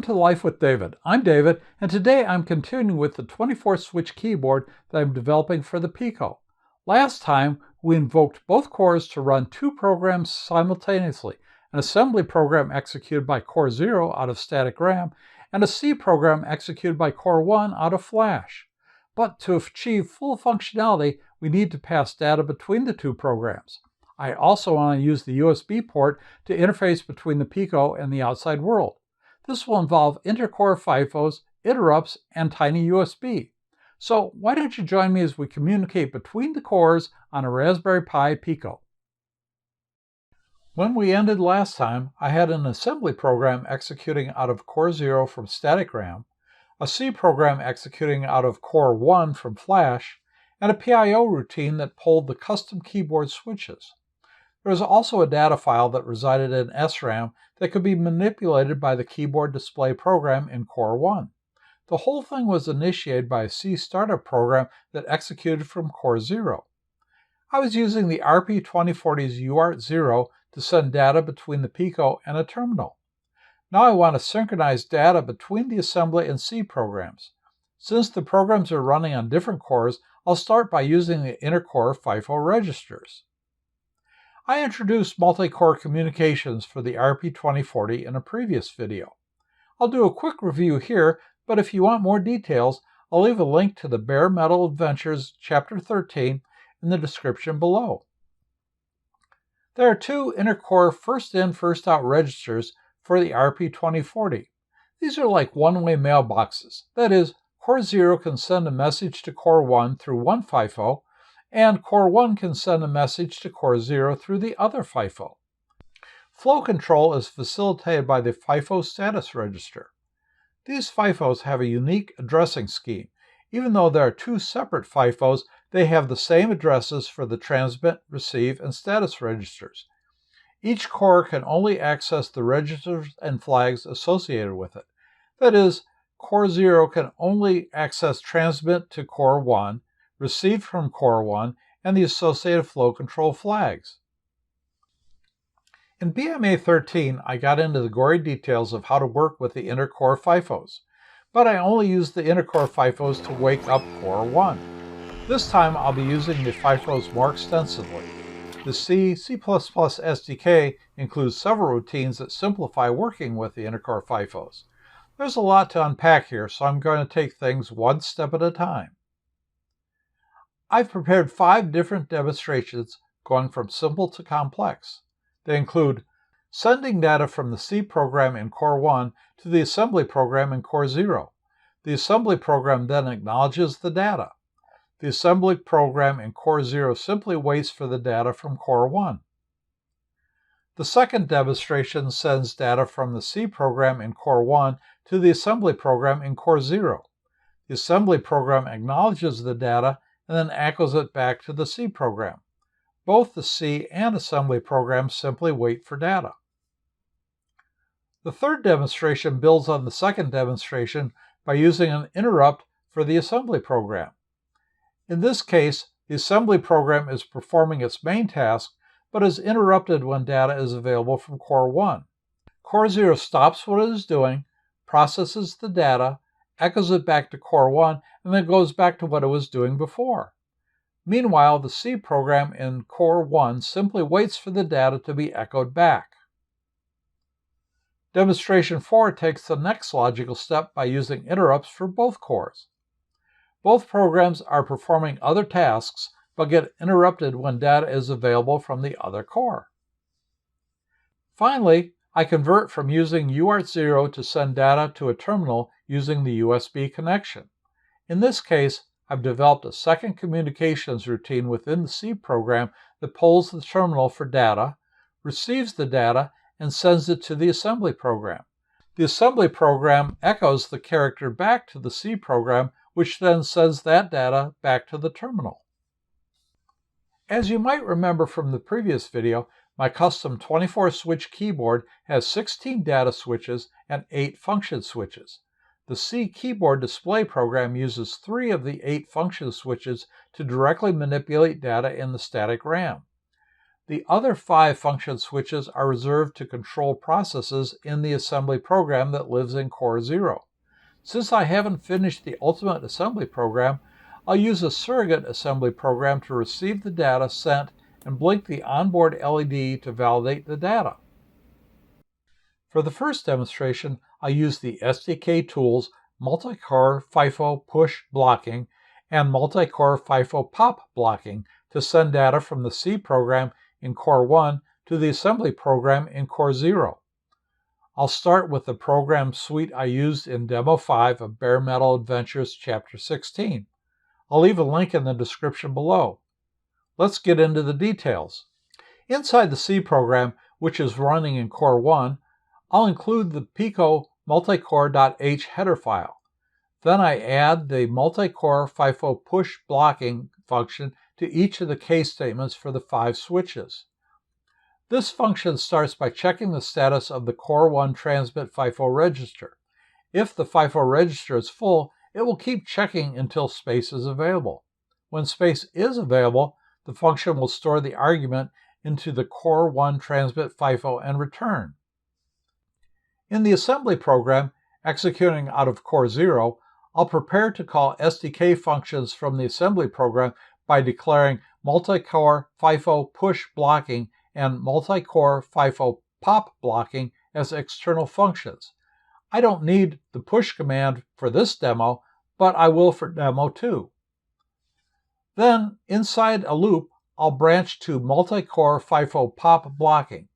to Life with David. I'm David, and today I'm continuing with the 24-switch keyboard that I'm developing for the Pico. Last time, we invoked both cores to run two programs simultaneously, an assembly program executed by core 0 out of static RAM, and a C program executed by core 1 out of flash. But to achieve full functionality, we need to pass data between the two programs. I also want to use the USB port to interface between the Pico and the outside world. This will involve intercore FIFOs, interrupts, and tiny USB. So why don't you join me as we communicate between the cores on a Raspberry Pi Pico. When we ended last time, I had an assembly program executing out of core 0 from static RAM, a C program executing out of core 1 from flash, and a PIO routine that pulled the custom keyboard switches. There was also a data file that resided in SRAM that could be manipulated by the keyboard display program in core 1. The whole thing was initiated by a C startup program that executed from core 0. I was using the RP2040's UART0 to send data between the Pico and a terminal. Now I want to synchronize data between the assembly and C programs. Since the programs are running on different cores, I'll start by using the intercore FIFO registers. I introduced multi-core communications for the RP2040 in a previous video. I'll do a quick review here, but if you want more details, I'll leave a link to the Bare Metal Adventures Chapter 13 in the description below. There are two intercore first-in, first-out registers for the RP2040. These are like one-way mailboxes. That is, core 0 can send a message to core 1 through one FIFO, and core 1 can send a message to core 0 through the other FIFO. Flow control is facilitated by the FIFO status register. These FIFOs have a unique addressing scheme. Even though there are two separate FIFOs, they have the same addresses for the transmit, receive, and status registers. Each core can only access the registers and flags associated with it. That is, core 0 can only access transmit to core 1, received from core 1, and the associated flow control flags. In BMA17, I got into the gory details of how to work with the intercore FIFOs, but I only used the intercore FIFOs to wake up core 1. This time I'll be using the FIFOs more extensively. The C++ SDK includes several routines that simplify working with the intercore FIFOs. There's a lot to unpack here, so I'm going to take things one step at a time. I've prepared 5 different demonstrations going from simple to complex. They include sending data from the C program in core 1 to the assembly program in core 0. The assembly program then acknowledges the data. The assembly program in core 0 simply waits for the data from core 1. The second demonstration sends data from the C program in core 1 to the assembly program in core 0. The assembly program acknowledges the data and then echoes it back to the C program. Both the C and assembly programs simply wait for data. The third demonstration builds on the second demonstration by using an interrupt for the assembly program. In this case, the assembly program is performing its main task, but is interrupted when data is available from core 1. Core 0 stops what it is doing, processes the data, echoes it back to core 1, and then goes back to what it was doing before. Meanwhile, the C program in core 1 simply waits for the data to be echoed back. Demonstration 4 takes the next logical step by using interrupts for both cores. Both programs are performing other tasks, but get interrupted when data is available from the other core. Finally, I convert from using UART0 to send data to a terminal using the USB connection. In this case, I've developed a second communications routine within the C program that polls the terminal for data, receives the data, and sends it to the assembly program. The assembly program echoes the character back to the C program, which then sends that data back to the terminal. As you might remember from the previous video, my custom 24-switch keyboard has 16 data switches and 8 function switches. The C keyboard display program uses 3 of the 8 function switches to directly manipulate data in the static RAM. The other 5 function switches are reserved to control processes in the assembly program that lives in Core 0. Since I haven't finished the ultimate assembly program, I'll use a surrogate assembly program to receive the data sent and blink the onboard LED to validate the data. For the first demonstration, I'll use the SDK tools multi-core FIFO push blocking and multi-core FIFO pop blocking to send data from the C program in Core 1 to the assembly program in Core 0. I'll start with the program suite I used in Demo 5 of Bare Metal Adventures Chapter 16. I'll leave a link in the description below. Let's get into the details. Inside the C program, which is running in Core 1, I'll include the Pico multicore.h header file. Then I add the multicore FIFO push blocking function to each of the case statements for the 5 switches. This function starts by checking the status of the Core 1 transmit FIFO register. If the FIFO register is full, it will keep checking until space is available. When space is available, the function will store the argument into the Core 1 transmit FIFO and return. In the assembly program, executing out of Core 0, I'll prepare to call SDK functions from the assembly program by declaring multi-core FIFO push blocking and multi-core FIFO pop blocking as external functions. I don't need the push command for this demo, but I will for demo 2. Then, inside a loop, I'll branch to multi-core FIFO pop blocking.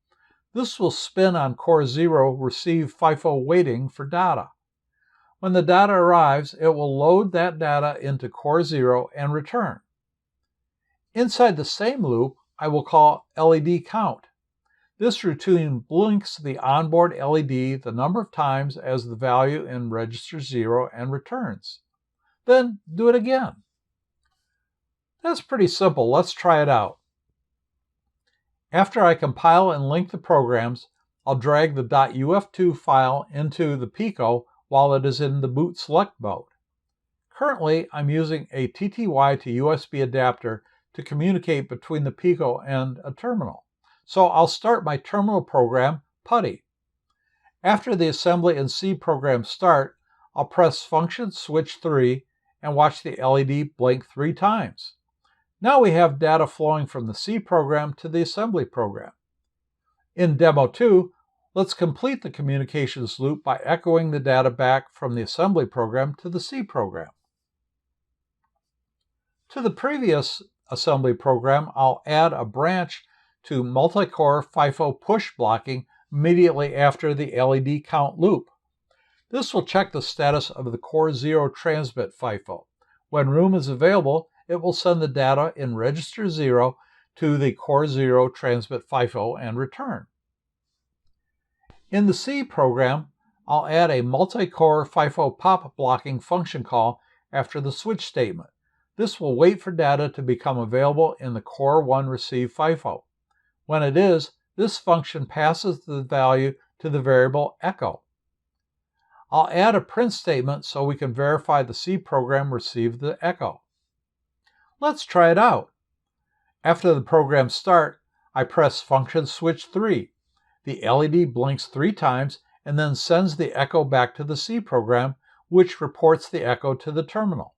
This will spin on Core 0 receive FIFO waiting for data. When the data arrives, it will load that data into Core 0 and return. Inside the same loop, I will call LED count. This routine blinks the onboard LED the number of times as the value in register 0 and returns. Then do it again. That's pretty simple. Let's try it out. After I compile and link the programs, I'll drag the .uf2 file into the Pico while it is in the boot select mode. Currently, I'm using a TTY to USB adapter to communicate between the Pico and a terminal. So I'll start my terminal program, PuTTY. After the assembly and C program start, I'll press function switch 3 and watch the LED blink 3 times. Now we have data flowing from the C program to the assembly program. In Demo 2, let's complete the communications loop by echoing the data back from the assembly program to the C program. To the previous assembly program, I'll add a branch to multi-core FIFO push blocking immediately after the LED count loop. This will check the status of the Core 0 transmit FIFO. When room is available, it will send the data in register 0 to the Core 0 transmit FIFO and return. In the C program, I'll add a multi-core FIFO pop blocking function call after the switch statement. This will wait for data to become available in the Core 1 receive FIFO. When it is, this function passes the value to the variable echo. I'll add a print statement so we can verify the C program received the echo. Let's try it out. After the program start, I press function switch 3. The LED blinks 3 times and then sends the echo back to the C program, which reports the echo to the terminal.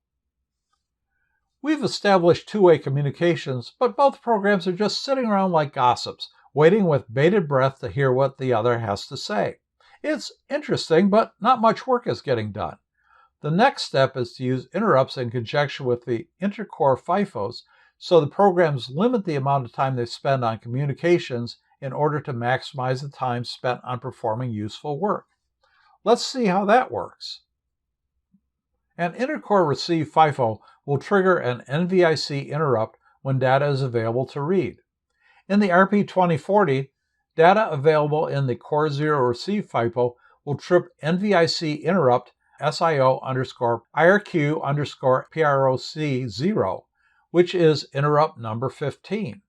We've established two-way communications, but both programs are just sitting around like gossips, waiting with bated breath to hear what the other has to say. It's interesting, but not much work is getting done. The next step is to use interrupts in conjunction with the intercore FIFOs, so the programs limit the amount of time they spend on communications in order to maximize the time spent on performing useful work. Let's see how that works. An intercore receive FIFO will trigger an NVIC interrupt when data is available to read. In the RP2040, data available in the Core 0 receive FIFO will trip NVIC interrupt SIO_IRQ_PROC0, which is interrupt number 15.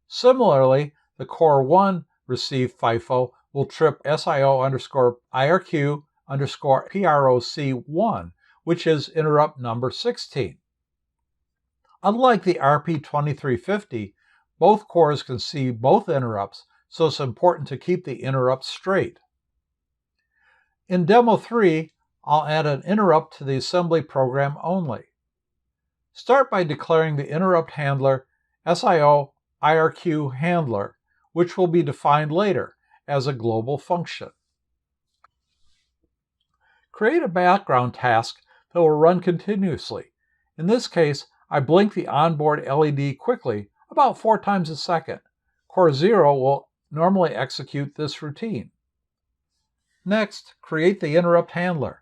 Similarly, the Core 1 receive FIFO will trip SIO_IRQ_PROC1, which is interrupt number 16. Unlike the RP2350, Both cores can see both interrupts, so it's important to keep the interrupts straight. In Demo 3, I'll add an interrupt to the assembly program only. Start by declaring the interrupt handler SIO IRQ handler, which will be defined later as a global function. Create a background task that will run continuously. In this case, I blink the onboard LED quickly, about 4 times a second. Core 0 will normally execute this routine. Next, create the interrupt handler.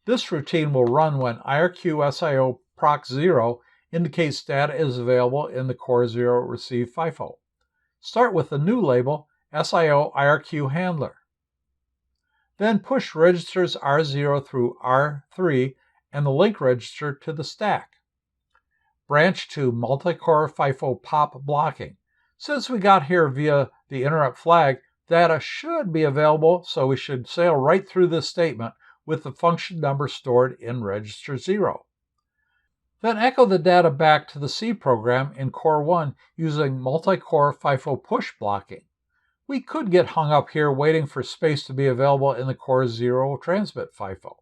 This routine will run when IRQ-SIO proc 0 indicates data is available in the Core 0 receive FIFO. Start with the new label, SIO IRQ handler. Then push registers R0 through R3 and the link register to the stack. Branch to multi-core FIFO pop blocking. Since we got here via the interrupt flag, data should be available, so we should sail right through this statement with the function number stored in register 0. Then echo the data back to the C program in Core 1 using multi-core FIFO push blocking. We could get hung up here waiting for space to be available in the Core 0 transmit FIFO.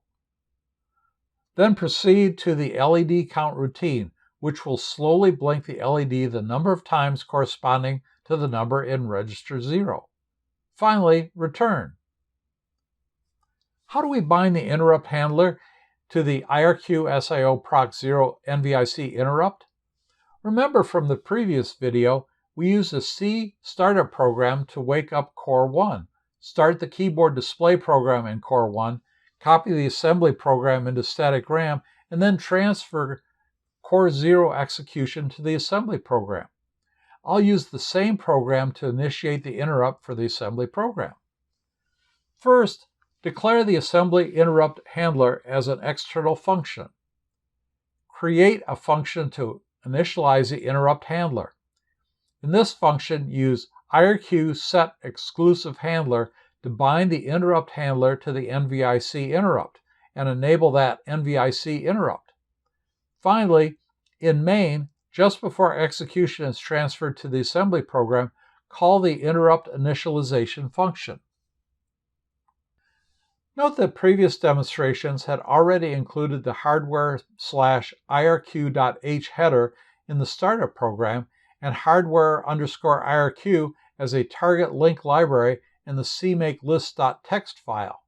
Then proceed to the LED count routine, which will slowly blink the LED the number of times corresponding to the number in register 0. Finally, return. How do we bind the interrupt handler to the IRQ-SIO proc 0 NVIC interrupt? Remember from the previous video, we used a C startup program to wake up Core 1, start the keyboard display program in Core 1, copy the assembly program into static RAM, and then transfer Core 0 execution to the assembly program. I'll use the same program to initiate the interrupt for the assembly program. First, declare the assembly interrupt handler as an external function. Create a function to initialize the interrupt handler. In this function, use IRQ set exclusive handler to bind the interrupt handler to the NVIC interrupt and enable that NVIC interrupt. Finally, in main, just before execution is transferred to the assembly program, call the interrupt initialization function. Note that previous demonstrations had already included the hardware/irq.h header in the startup program and hardware_irq as a target link library in the CMakeLists.txt file.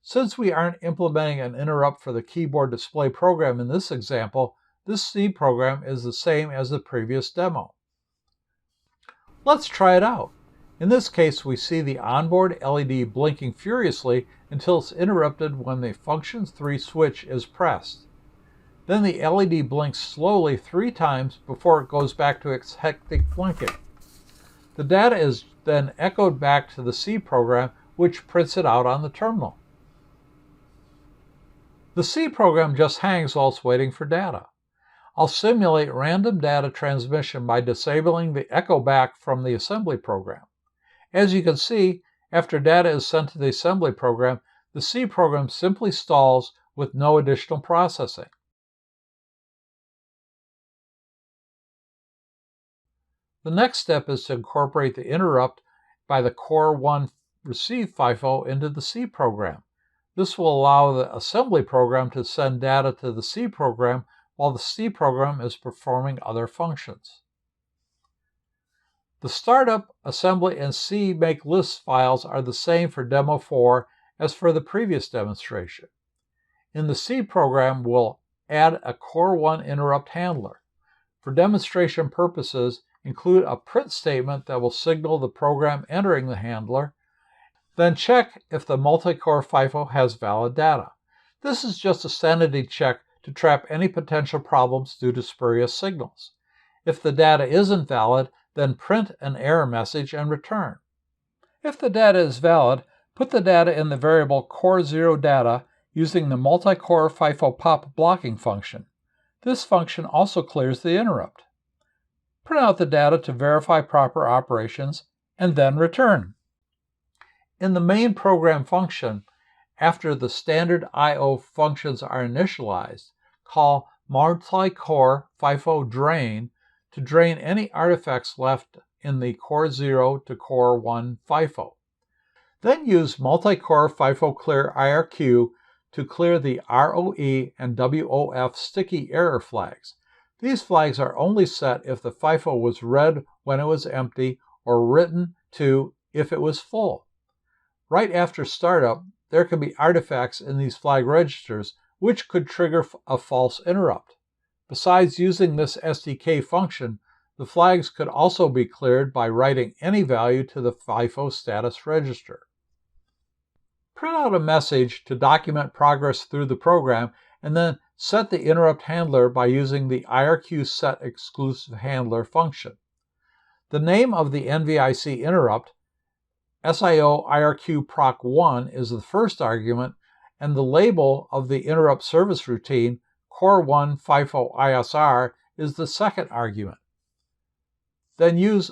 Since we aren't implementing an interrupt for the keyboard display program in this example, this C program is the same as the previous demo. Let's try it out. In this case, we see the onboard LED blinking furiously until it's interrupted when the Function 3 switch is pressed. Then the LED blinks slowly 3 times before it goes back to its hectic blinking. The data is then echoed back to the C program, which prints it out on the terminal. The C program just hangs while it's waiting for data. I'll simulate random data transmission by disabling the echo back from the assembly program. As you can see, after data is sent to the assembly program, the C program simply stalls with no additional processing. The next step is to incorporate the interrupt by the Core 1 receive FIFO into the C program. This will allow the assembly program to send data to the C program while the C program is performing other functions. The startup, assembly, and CMakeLists files are the same for Demo 4 as for the previous demonstration. In the C program, we'll add a Core 1 interrupt handler. For demonstration purposes, include a print statement that will signal the program entering the handler, then check if the multi-core FIFO has valid data. This is just a sanity check to trap any potential problems due to spurious signals. If the data isn't valid, then print an error message and return. If the data is valid, put the data in the variable Core 0 data using the multi-core FIFO pop blocking function. This function also clears the interrupt. Print out the data to verify proper operations, and then return. In the main program function, after the standard I/O functions are initialized, call multi-core FIFO drain to drain any artifacts left in the Core 0 to Core 1 FIFO. Then use multi-core FIFO clear IRQ to clear the ROE and WOF sticky error flags. These flags are only set if the FIFO was read when it was empty or written to if it was full. Right after startup, there can be artifacts in these flag registers which could trigger a false interrupt. Besides using this SDK function, the flags could also be cleared by writing any value to the FIFO status register. Print out a message to document progress through the program and then set the interrupt handler by using the IRQ set exclusive handler function. The name of the NVIC interrupt, SIO IRQ proc 1, is the first argument, and the label of the interrupt service routine, Core 1 FIFO ISR, is the second argument. Then use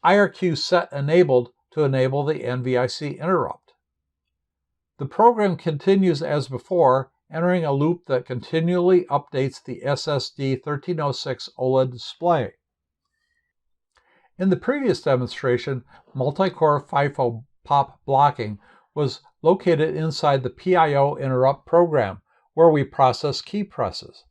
IRQ set enabled to enable the NVIC interrupt. The program continues as before, entering a loop that continually updates the SSD 1306 OLED display. In the previous demonstration, multi-core FIFO pop blocking was located inside the PIO interrupt program, where we process key presses.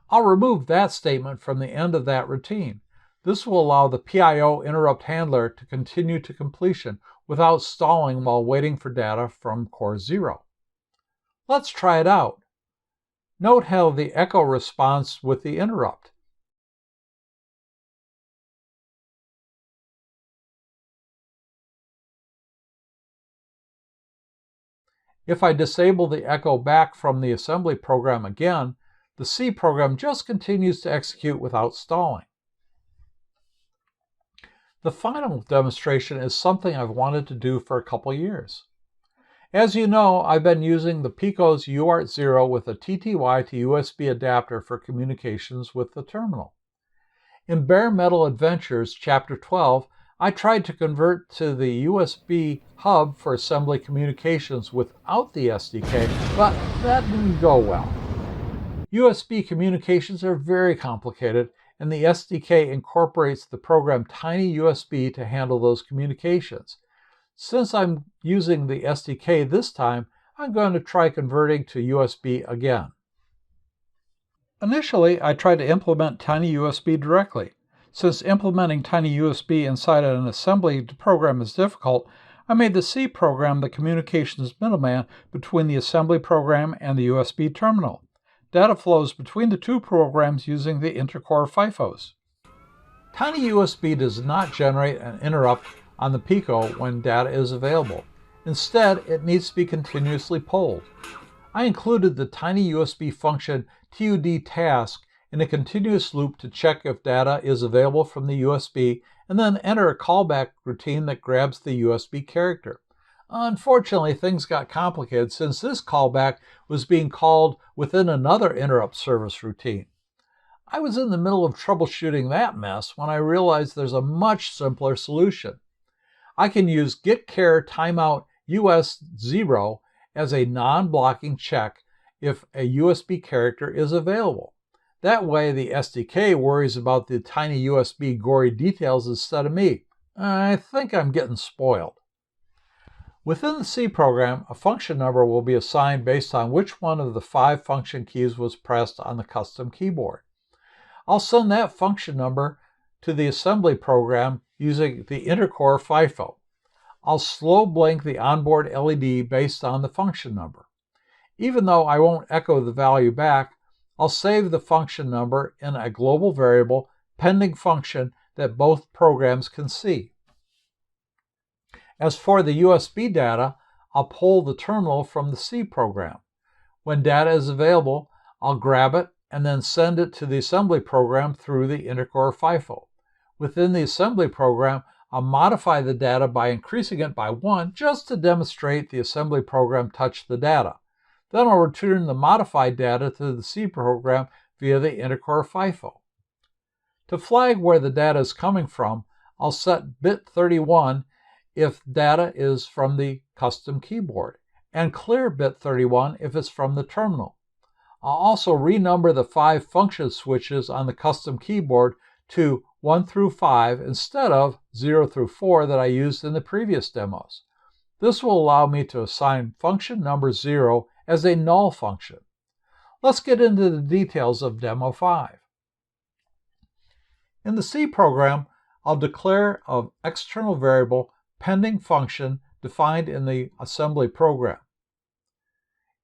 I'll remove that statement from the end of that routine. This will allow the PIO interrupt handler to continue to completion without stalling while waiting for data from Core 0. Let's try it out. Note how the echo responds with the interrupt. If I disable the echo back from the assembly program again, the C program just continues to execute without stalling. The final demonstration is something I've wanted to do for a couple years. As you know, I've been using the Pico's UART0 with a TTY to USB adapter for communications with the terminal. In Bare Metal Adventures, Chapter 12, I tried to convert to the USB hub for assembly communications without the SDK, but that didn't go well. USB communications are very complicated, and the SDK incorporates the program TinyUSB to handle those communications. Since I'm using the SDK this time, I'm going to try converting to USB again. Initially, I tried to implement TinyUSB directly. Since implementing TinyUSB inside an assembly program is difficult, I made the C program the communications middleman between the assembly program and the USB terminal. Data flows between the two programs using the intercore FIFOs. TinyUSB does not generate an interrupt on the Pico when data is available. Instead, it needs to be continuously polled. I included the TinyUSB function TUD_task in a continuous loop to check if data is available from the USB and then enter a callback routine that grabs the USB character. Unfortunately, things got complicated since this callback was being called within another interrupt service routine. I was in the middle of troubleshooting that mess when I realized there's a much simpler solution. I can use getChar timeout US0 as a non-blocking check if a USB character is available. That way, the SDK worries about the TinyUSB gory details instead of me. I think I'm getting spoiled. Within the C program, a function number will be assigned based on which one of the 5 function keys was pressed on the custom keyboard. I'll send that function number to the assembly program using the intercore FIFO. I'll slow blink the onboard LED based on the function number. Even though I won't echo the value back, I'll save the function number in a global variable pending function that both programs can see. As for the USB data, I'll pull the terminal from the C program. When data is available, I'll grab it and then send it to the assembly program through the intercore FIFO. Within the assembly program, I'll modify the data by increasing it by 1 just to demonstrate the assembly program touched the data. Then I'll return the modified data to the C program via the intercore FIFO. To flag where the data is coming from, I'll set bit 31 if data is from the custom keyboard, and clear bit 31 if it's from the terminal. I'll also renumber the 5 function switches on the custom keyboard to 1 through 5 instead of 0 through 4 that I used in the previous demos. This will allow me to assign function number 0 as a null function. Let's get into the details of Demo 5. In the C program, I'll declare an external variable pending function defined in the assembly program.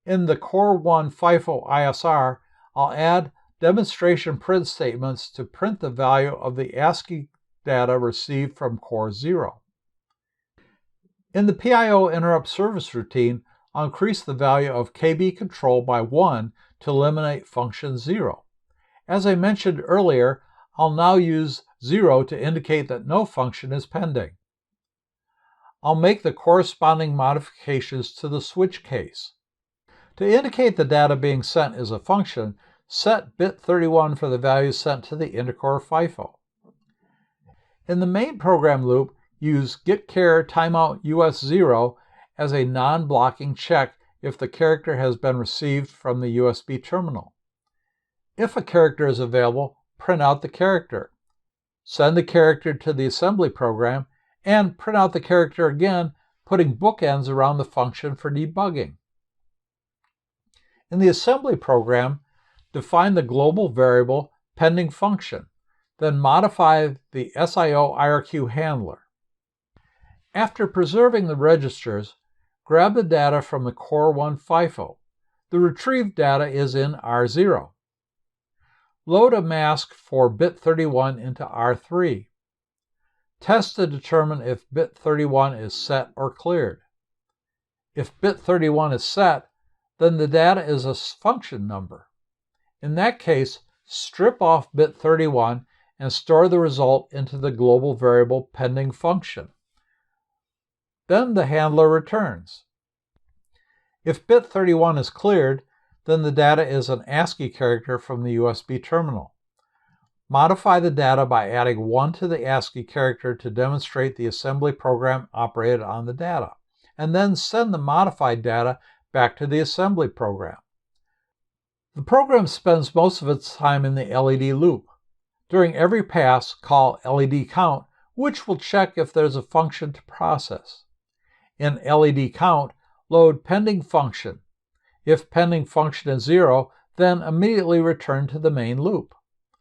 In the Core 1 FIFO ISR, I'll add demonstration print statements to print the value of the ASCII data received from Core 0. In the PIO interrupt service routine, I'll increase the value of KB control by 1 to eliminate function 0. As I mentioned earlier, I'll now use 0 to indicate that no function is pending. I'll make the corresponding modifications to the switch case. To indicate the data being sent as a function, set bit 31 for the values sent to the intercore FIFO. In the main program loop, use getChar timeout US0 as a non-blocking check if the character has been received from the USB terminal. If a character is available, print out the character. Send the character to the assembly program and print out the character again, putting bookends around the function for debugging. In the assembly program, define the global variable pending function, then modify the SIO IRQ handler. After preserving the registers, grab the data from the Core 1 FIFO. The retrieved data is in R0. Load a mask for bit 31 into R3. Test to determine if bit 31 is set or cleared. If bit 31 is set, then the data is a function number. In that case, strip off bit 31 and store the result into the global variable pending function. Then the handler returns. If bit 31 is cleared, then the data is an ASCII character from the USB terminal. Modify the data by adding 1 to the ASCII character to demonstrate the assembly program operated on the data, and then send the modified data back to the assembly program. The program spends most of its time in the LED loop. During every pass, call LED count, which will check if there's a function to process. In LED count, load pending function. If pending function is 0, then immediately return to the main loop.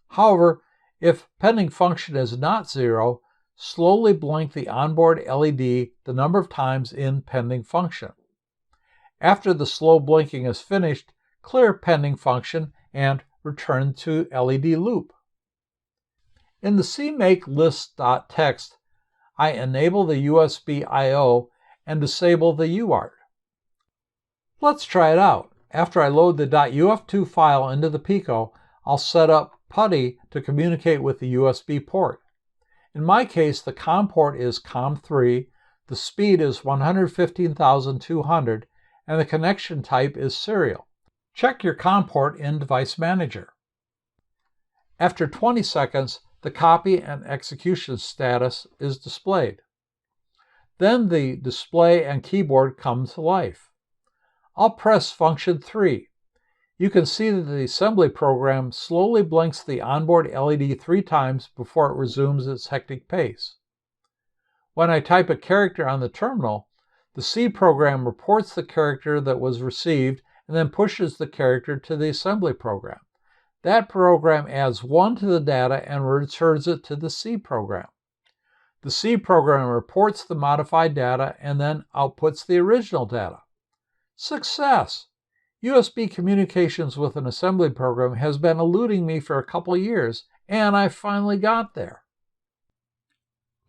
However, if pending function is not 0, slowly blink the onboard LED the number of times in pending function. After the slow blinking is finished, clear pending function and return to LED loop. In the CMakeLists.txt, I enable the USB I/O and disable the UART. Let's try it out. After I load the .uf2 file into the Pico, I'll set up PuTTY to communicate with the USB port. In my case, the COM port is COM3, the speed is 115,200, and the connection type is serial. Check your COM port in Device Manager. After 20 seconds, the copy and execution status is displayed. Then the display and keyboard come to life. I'll press function 3. You can see that the assembly program slowly blinks the onboard LED 3 times before it resumes its hectic pace. When I type a character on the terminal, the C program reports the character that was received and then pushes the character to the assembly program. That program adds 1 to the data and returns it to the C program. The C program reports the modified data and then outputs the original data. Success! USB communications with an assembly program has been eluding me for a couple years, and I finally got there.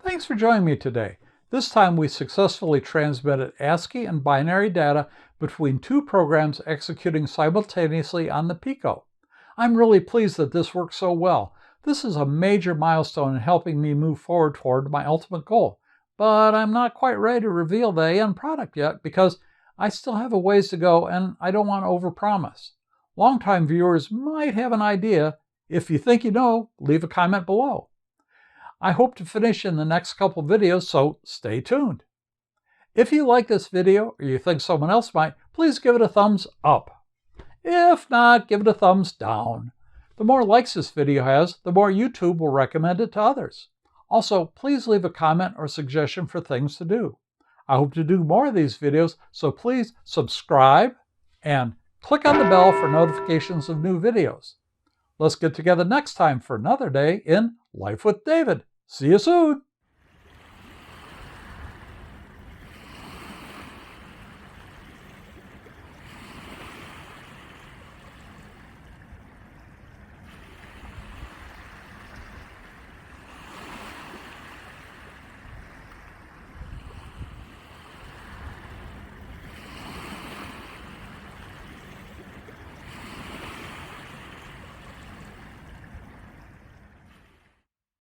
Thanks for joining me today. This time we successfully transmitted ASCII and binary data between 2 programs executing simultaneously on the Pico. I'm really pleased that this worked so well. This is a major milestone in helping me move forward toward my ultimate goal. But I'm not quite ready to reveal the end product yet because I still have a ways to go and I don't want to overpromise. Longtime viewers might have an idea. If you think you know, leave a comment below. I hope to finish in the next couple videos, so stay tuned. If you like this video or you think someone else might, please give it a thumbs up. If not, give it a thumbs down. The more likes this video has, the more YouTube will recommend it to others. Also, please leave a comment or suggestion for things to do. I hope to do more of these videos, so please subscribe and click on the bell for notifications of new videos. Let's get together next time for another day in Life with David. See you soon!